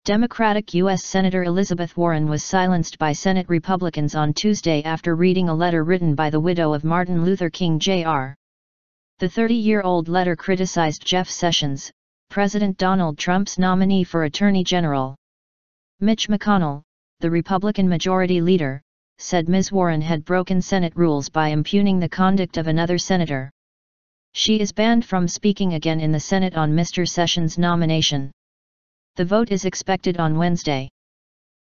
Democratic U.S. Senator Elizabeth Warren was silenced by Senate Republicans on Tuesday after reading a letter written by the widow of Martin Luther King Jr. The 30-year-old letter criticized Jeff Sessions, President Donald Trump's nominee for Attorney General. Mitch McConnell, the Republican Majority Leader, said Ms. Warren had broken Senate rules by impugning the conduct of another senator. She is banned from speaking again in the Senate on Mr. Sessions' nomination. The vote is expected on Wednesday.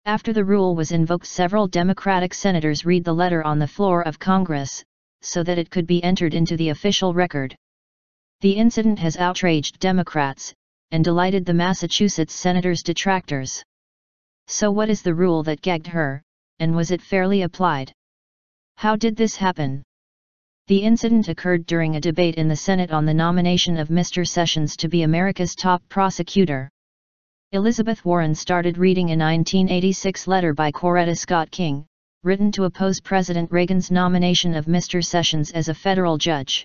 After the rule was invoked, several Democratic senators read the letter on the floor of Congress, so that it could be entered into the official record. The incident has outraged Democrats, and delighted the Massachusetts senator's detractors. So what is the rule that gagged her, and was it fairly applied? How did this happen? The incident occurred during a debate in the Senate on the nomination of Mr. Sessions to be America's top prosecutor. Elizabeth Warren started reading a 1986 letter by Coretta Scott King, written to oppose President Reagan's nomination of Mr. Sessions as a federal judge.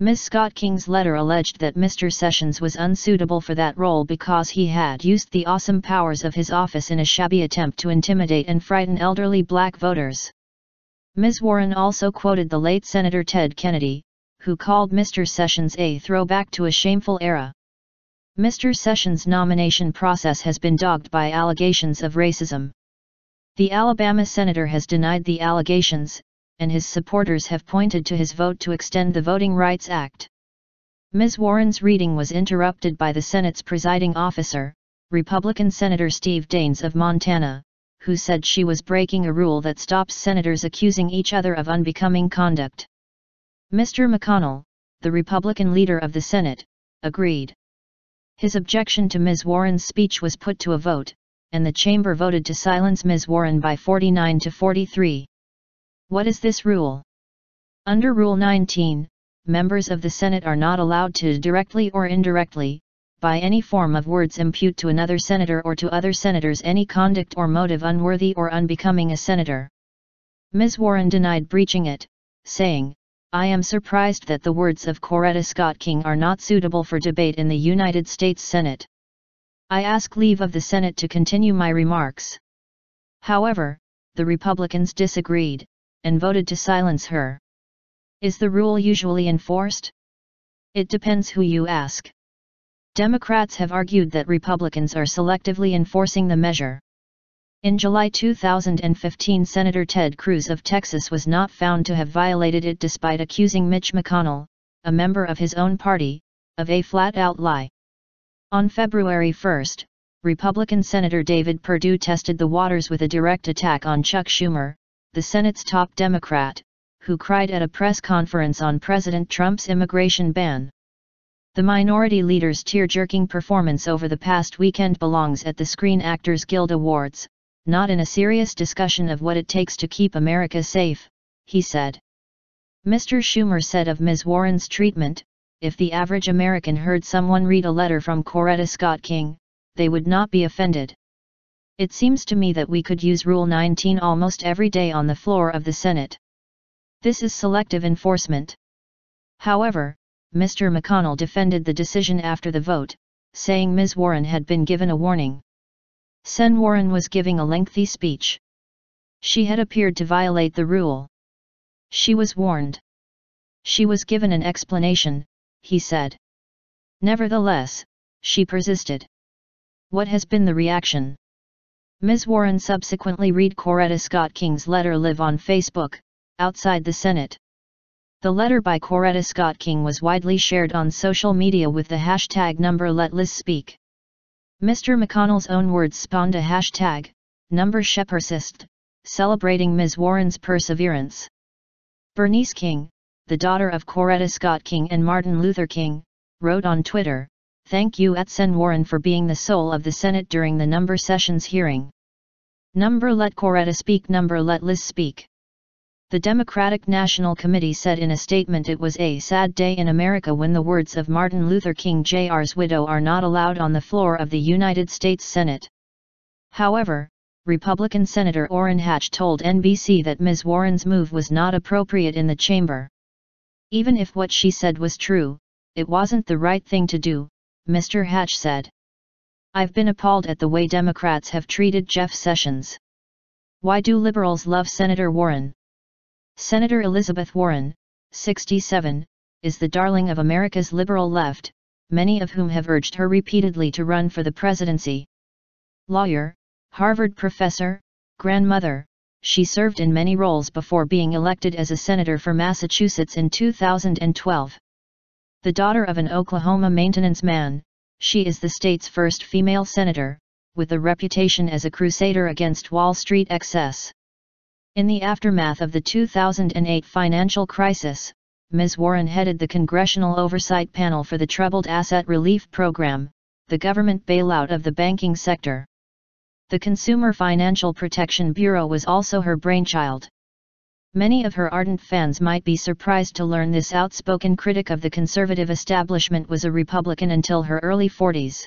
Ms. Scott King's letter alleged that Mr. Sessions was unsuitable for that role because he had used the awesome powers of his office in a shabby attempt to intimidate and frighten elderly black voters. Ms. Warren also quoted the late Senator Ted Kennedy, who called Mr. Sessions a throwback to a shameful era. Mr. Sessions' nomination process has been dogged by allegations of racism. The Alabama senator has denied the allegations, and his supporters have pointed to his vote to extend the Voting Rights Act. Ms. Warren's reading was interrupted by the Senate's presiding officer, Republican Senator Steve Daines of Montana, who said she was breaking a rule that stops senators accusing each other of unbecoming conduct. Mr. McConnell, the Republican leader of the Senate, agreed. His objection to Ms. Warren's speech was put to a vote, and the chamber voted to silence Ms. Warren by 49 to 43. What is this rule? Under Rule 19, members of the Senate are not allowed to directly or indirectly, by any form of words, impute to another senator or to other senators any conduct or motive unworthy or unbecoming a senator. Ms. Warren denied breaching it, saying, "I am surprised that the words of Coretta Scott King are not suitable for debate in the United States Senate. I ask leave of the Senate to continue my remarks." However, the Republicans disagreed, and voted to silence her. Is the rule usually enforced? It depends who you ask. Democrats have argued that Republicans are selectively enforcing the measure. In July 2015, Senator Ted Cruz of Texas was not found to have violated it despite accusing Mitch McConnell, a member of his own party, of a flat-out lie. On February 1, Republican Senator David Perdue tested the waters with a direct attack on Chuck Schumer, the Senate's top Democrat, who cried at a press conference on President Trump's immigration ban. The minority leader's tear-jerking performance over the past weekend belongs at the Screen Actors Guild Awards, not in a serious discussion of what it takes to keep America safe, he said. Mr. Schumer said of Ms. Warren's treatment, "If the average American heard someone read a letter from Coretta Scott King, they would not be offended. It seems to me that we could use Rule 19 almost every day on the floor of the Senate. This is selective enforcement." However, Mr. McConnell defended the decision after the vote, saying Ms. Warren had been given a warning. Sen. Warren was giving a lengthy speech. She had appeared to violate the rule. She was warned. She was given an explanation, he said. Nevertheless, she persisted. What has been the reaction? Ms. Warren subsequently read Coretta Scott King's letter live on Facebook, outside the Senate. The letter by Coretta Scott King was widely shared on social media with the hashtag #LetLizSpeak. Mr. McConnell's own words spawned a hashtag, #ShePersist, celebrating Ms. Warren's perseverance. Bernice King, the daughter of Coretta Scott King and Martin Luther King, wrote on Twitter, "Thank you Sen. Warren for being the soul of the Senate during the Sessions hearing. Let Coretta speak, let Liz speak." The Democratic National Committee said in a statement it was a sad day in America when the words of Martin Luther King Jr.'s widow are not allowed on the floor of the United States Senate. However, Republican Senator Orrin Hatch told NBC that Ms. Warren's move was not appropriate in the chamber. Even if what she said was true, it wasn't the right thing to do, Mr. Hatch said. I've been appalled at the way Democrats have treated Jeff Sessions. Why do liberals love Senator Warren? Senator Elizabeth Warren, 67, is the darling of America's liberal left, many of whom have urged her repeatedly to run for the presidency. Lawyer, Harvard professor, grandmother, she served in many roles before being elected as a senator for Massachusetts in 2012. The daughter of an Oklahoma maintenance man, she is the state's first female senator, with a reputation as a crusader against Wall Street excess. In the aftermath of the 2008 financial crisis, Ms. Warren headed the Congressional Oversight Panel for the Troubled Asset Relief Program, the government bailout of the banking sector. The Consumer Financial Protection Bureau was also her brainchild. Many of her ardent fans might be surprised to learn this outspoken critic of the conservative establishment was a Republican until her early 40s.